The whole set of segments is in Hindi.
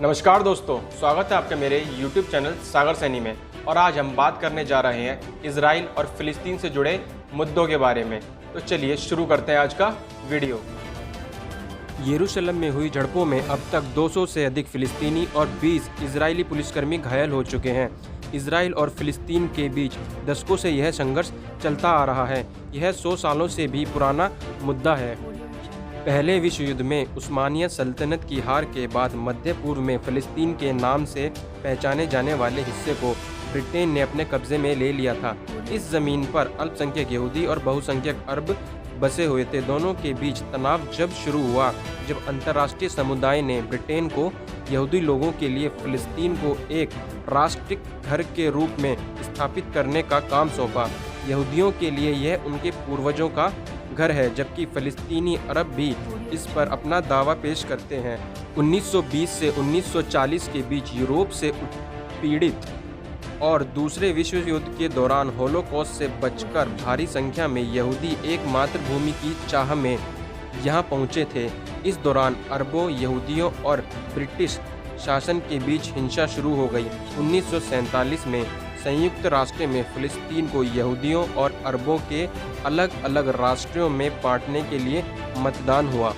नमस्कार दोस्तों, स्वागत है आपके मेरे YouTube चैनल सागर सैनी में। और आज हम बात करने जा रहे हैं इजराइल और फिलिस्तीन से जुड़े मुद्दों के बारे में। तो चलिए शुरू करते हैं आज का वीडियो। यरूशलेम में हुई झड़पों में अब तक 200 से अधिक फिलिस्तीनी और 20 इजरायली पुलिसकर्मी घायल हो चुके हैं। इजराइल और फिलिस्तीन के बीच दशकों से यह संघर्ष चलता आ रहा है। यह 100 सालों से भी पुराना मुद्दा है। पहले विश्व युद्ध में उस्मानिया सल्तनत की हार के बाद मध्य पूर्व में फिलिस्तीन के नाम से पहचाने जाने वाले हिस्से को ब्रिटेन ने अपने कब्जे में ले लिया था। इस जमीन पर अल्पसंख्यक यहूदी और बहुसंख्यक अरब बसे हुए थे। दोनों के बीच तनाव जब शुरू हुआ जब अंतर्राष्ट्रीय समुदाय ने ब्रिटेन को यहूदी लोगों के लिए फिलिस्तीन को एक राष्ट्रिक घर के रूप में स्थापित करने का काम सौंपा। यहूदियों के लिए यह उनके पूर्वजों का घर है, जबकि फिलिस्तीनी अरब भी इस पर अपना दावा पेश करते हैं। 1920 से 1940 के बीच यूरोप से उत्पीड़ित और दूसरे विश्व युद्ध के दौरान होलोकॉस्ट से बचकर भारी संख्या में यहूदी एक मातृभूमि की चाह में यहाँ पहुँचे थे। इस दौरान अरबों, यहूदियों और ब्रिटिश शासन के बीच हिंसा शुरू हो गई। 1947 में संयुक्त राष्ट्र में फिलिस्तीन को यहूदियों और अरबों के अलग अलग राष्ट्रों में बांटने के लिए मतदान हुआ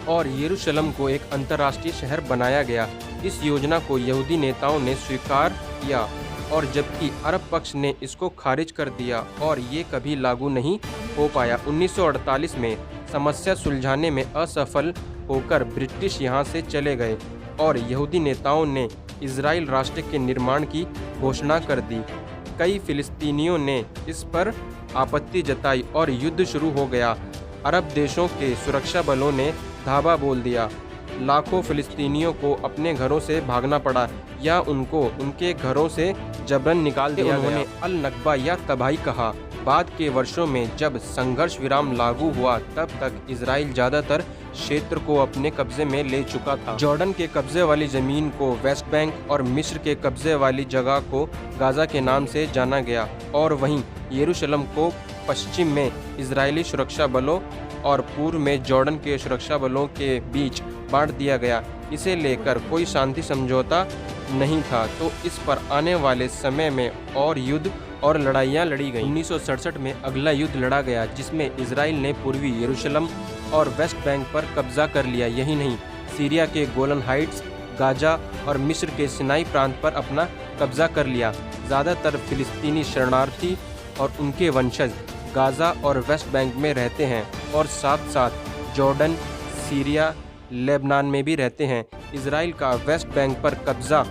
और यरूशलेम को एक अंतर्राष्ट्रीय शहर बनाया गया। इस योजना को यहूदी नेताओं ने स्वीकार किया और जबकि अरब पक्ष ने इसको खारिज कर दिया और ये कभी लागू नहीं हो पाया। 1948 में समस्या सुलझाने में असफल होकर ब्रिटिश यहाँ से चले गए और यहूदी नेताओं ने इजराइल राष्ट्र के निर्माण की घोषणा कर दी। कई फिलिस्तीनियों ने इस पर आपत्ति जताई और युद्ध शुरू हो गया। अरब देशों के सुरक्षा बलों ने धावा बोल दिया। लाखों फिलिस्तीनियों को अपने घरों से भागना पड़ा या उनको उनके घरों से जबरन निकाल दिया गया। उन्होंने अल नकबा या तबाही कहा। बाद के वर्षों में जब संघर्ष विराम लागू हुआ तब तक इजराइल ज़्यादातर क्षेत्र को अपने कब्जे में ले चुका था। जॉर्डन के कब्जे वाली ज़मीन को वेस्ट बैंक और मिस्र के कब्जे वाली जगह को गाज़ा के नाम से जाना गया और वहीं यरूशलेम को पश्चिम में इजरायली सुरक्षा बलों और पूर्व में जॉर्डन के सुरक्षा बलों के बीच बांट दिया गया। इसे लेकर कोई शांति समझौता नहीं था, तो इस पर आने वाले समय में और युद्ध और लड़ाइयाँ लड़ी गईं। 1967 में अगला युद्ध लड़ा गया जिसमें इजराइल ने पूर्वी यरूशलेम और वेस्ट बैंक पर कब्जा कर लिया। यही नहीं, सीरिया के गोलन हाइट्स, गाजा और मिस्र के सिनाई प्रांत पर अपना कब्जा कर लिया। ज़्यादातर फिलिस्तीनी शरणार्थी और उनके वंशज गाजा और वेस्ट बैंक में रहते हैं और साथ साथ जॉर्डन, सीरिया, लेबनान में भी रहते हैं। इजराइल का वेस्ट बैंक पर कब्जा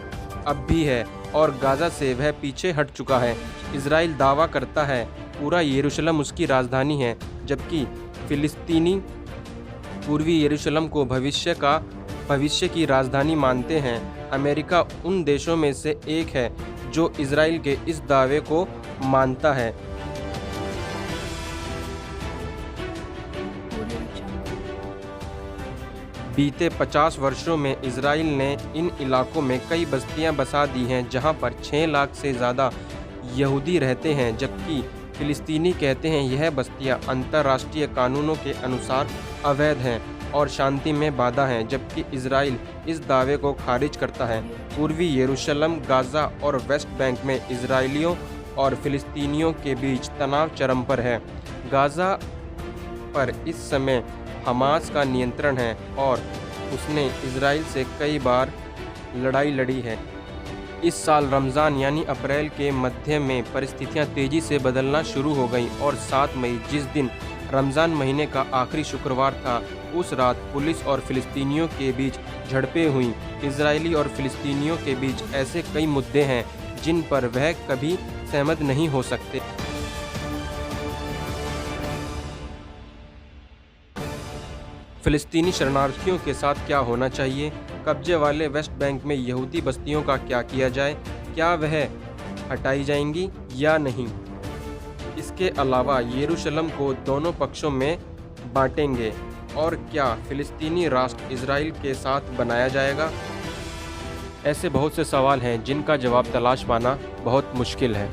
अब भी है और गाजा से वह पीछे हट चुका है। इजराइल दावा करता है पूरा यरूशलेम उसकी राजधानी है, जबकि फिलिस्तीनी पूर्वी यरूशलेम को भविष्य की राजधानी मानते हैं। अमेरिका उन देशों में से एक है जो इजराइल के इस दावे को मानता है। बीते 50 वर्षों में इजराइल ने इन इलाकों में कई बस्तियां बसा दी हैं जहां पर 6 लाख से ज़्यादा यहूदी रहते हैं, जबकि फिलिस्तीनी कहते हैं यह बस्तियां अंतर्राष्ट्रीय कानूनों के अनुसार अवैध हैं और शांति में बाधा हैं, जबकि इजराइल इस दावे को खारिज करता है। पूर्वी यरूशलेम, गाजा और वेस्ट बैंक में इजराइलियों और फिलिस्तीनियों के बीच तनाव चरम पर है। गाजा पर इस समय हमास का नियंत्रण है और उसने इजराइल से कई बार लड़ाई लड़ी है। इस साल रमज़ान यानी अप्रैल के मध्य में परिस्थितियां तेज़ी से बदलना शुरू हो गईं और 7 मई जिस दिन रमज़ान महीने का आखिरी शुक्रवार था, उस रात पुलिस और फिलिस्तीनियों के बीच झड़पें हुईं। इजरायली और फिलिस्तीनियों के बीच ऐसे कई मुद्दे हैं जिन पर वह कभी सहमत नहीं हो सकते। फिलिस्तीनी शरणार्थियों के साथ क्या होना चाहिए? कब्जे वाले वेस्ट बैंक में यहूदी बस्तियों का क्या किया जाए? क्या वह हटाई जाएंगी या नहीं? इसके अलावा यरूशलेम को दोनों पक्षों में बांटेंगे और क्या फिलिस्तीनी राष्ट्र इजराइल के साथ बनाया जाएगा? ऐसे बहुत से सवाल हैं जिनका जवाब तलाश पाना बहुत मुश्किल है।